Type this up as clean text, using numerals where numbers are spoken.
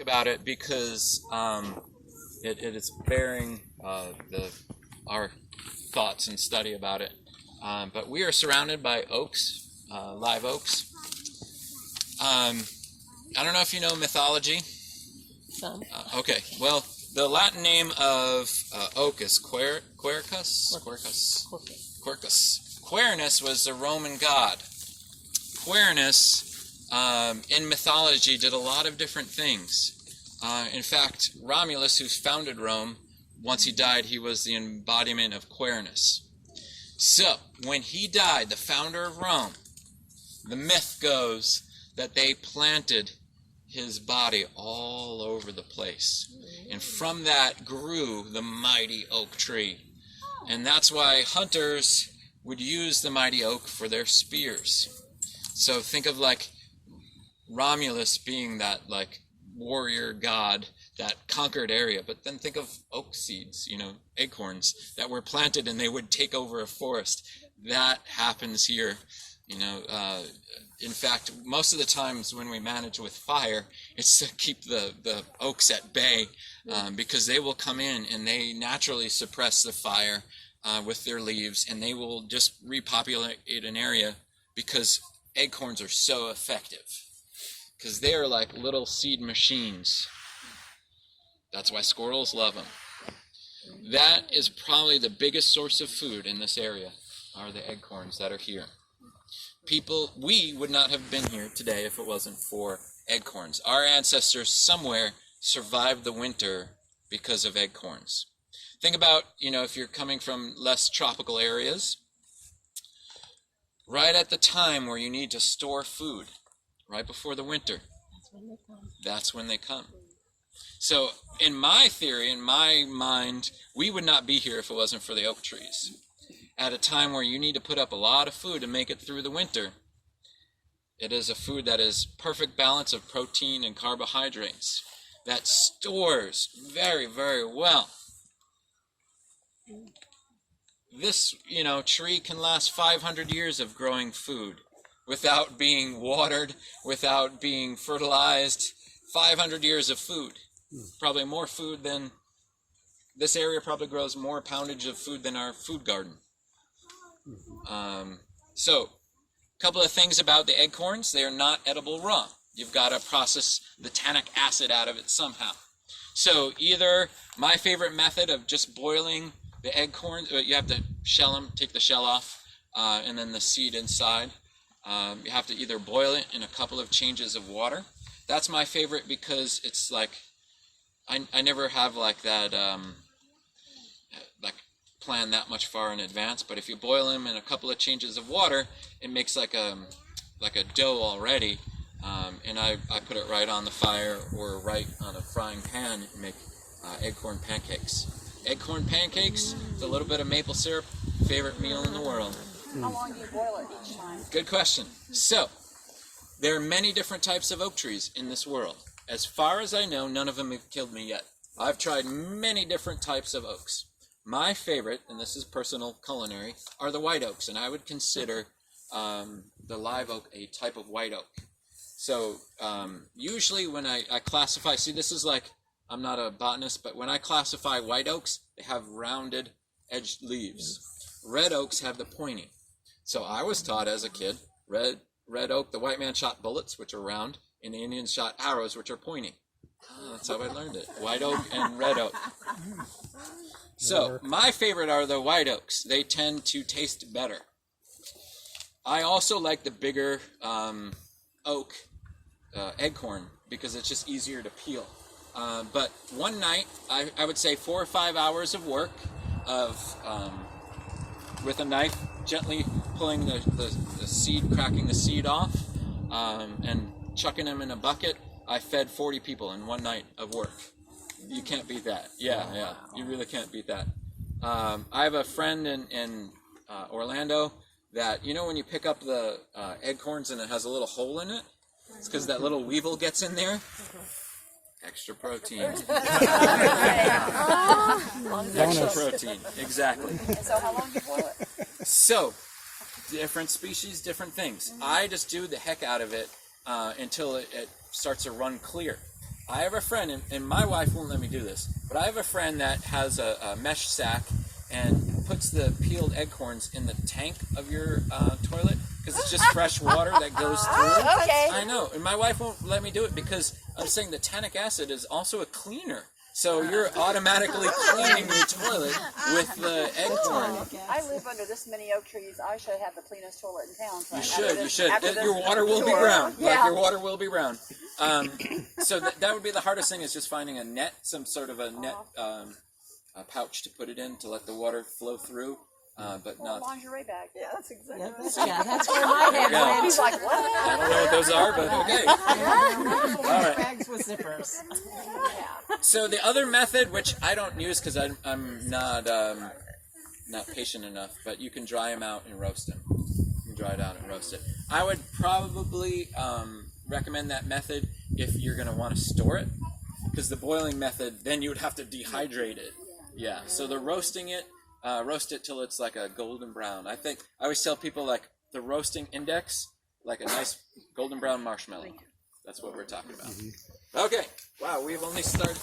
about it because it is bearing our thoughts and study about it. But we are surrounded by oaks, live oaks. I don't know if you know mythology. Some. Okay, well, the Latin name of oak is Quercus. Quernus was the Roman god. Quernus, in mythology, did a lot of different things. In fact, Romulus, who founded Rome, once he died, he was the embodiment of Quernus. So, when he died, the founder of Rome, the myth goes that they planted his body all over the place. And from that grew the mighty oak tree. And that's why hunters would use the mighty oak for their spears. So think of like Romulus being that like warrior god that conquered area, but then think of oak seeds, acorns that were planted and they would take over a forest. That happens here. In fact, most of the times when we manage with fire, it's to keep the oaks at bay, because they will come in and they naturally suppress the fire with their leaves, and they will just repopulate an area because acorns are so effective, because they are like little seed machines. That's why squirrels love them. That is probably the biggest source of food in this area, are the acorns that are here. We would not have been here today if it wasn't for acorns. Our ancestors somewhere survived the winter because of acorns. Think about, if you're coming from less tropical areas, right at the time where you need to store food, right before the winter, that's when they come. So in my theory, in my mind, we would not be here if it wasn't for the oak trees. At a time where you need to put up a lot of food to make it through the winter, it is a food that is perfect balance of protein and carbohydrates that stores very, very well. This, tree can last 500 years of growing food without being watered, without being fertilized. 500 years of food. Probably more food than, this area probably grows more poundage of food than our food garden. So, a couple of things about the acorns. They are not edible raw. You've got to process the tannic acid out of it somehow. So either my favorite method of just boiling the acorns, you have to shell them, take the shell off, and then the seed inside. You have to either boil it in a couple of changes of water. That's my favorite because it's like, I never have like that, like plan that much far in advance, but if you boil them in a couple of changes of water, it makes like a dough already, and I put it right on the fire or right on a frying pan and make acorn pancakes. Acorn pancakes with a little bit of maple syrup, favorite meal in the world. How long do you boil it each time? Good question. So, there are many different types of oak trees in this world. As far as I know, none of them have killed me yet. I've tried many different types of oaks. My favorite, and this is personal culinary, are the white oaks, and I would consider the live oak a type of white oak. So usually when I classify, see, this is like, I'm not a botanist, but when I classify white oaks, they have rounded edged leaves. Red oaks have the pointy. So I was taught as a kid, red oak, the white man shot bullets, which are round, and the Indians shot arrows, which are pointy. That's how I learned it. White oak and red oak. So, my favorite are the white oaks. They tend to taste better. I also like the bigger oak acorn because it's just easier to peel. But one night, I would say 4 or 5 hours of work of with a knife, gently pulling the seed, cracking the seed off, and chucking them in a bucket. I fed 40 people in one night of work. You can't beat that. Yeah. You really can't beat that. I have a friend in Orlando that, when you pick up the acorns and it has a little hole in it, it's because that little weevil gets in there. Extra protein. Extra protein, exactly. And so how long do you boil it? So, different species, different things. I just do the heck out of it until it starts to run clear. I have a friend, and my wife won't let me do this, but I have a friend that has a mesh sack and puts the peeled acorns in the tank of your toilet because it's just fresh water that goes through. Okay. I know, and my wife won't let me do it because I'm saying the tannic acid is also a cleaner. So you're automatically cleaning your toilet with the acorn. I live under this many oak trees. I should have the cleanest toilet in town. So You should. Your water will be brown. Like your water will be brown. So that would be the hardest thing is just finding a net, some sort of a net a pouch to put it in to let the water flow through. But Or a not. lingerie bag. Yeah, that's exactly That's where my head went. He's like, what? I don't know what those are, but okay. All right. Bags with zippers. So the other method, which I don't use because I'm not patient enough, but you can dry them out and roast them. You can dry it out and roast it. I would probably recommend that method if you're going to want to store it, because the boiling method, then you would have to dehydrate it. Yeah. So the roasting it, roast it till it's like a golden brown. I always tell people like the roasting index, like a nice golden brown marshmallow. That's what we're talking about. Okay. Wow, we've only started.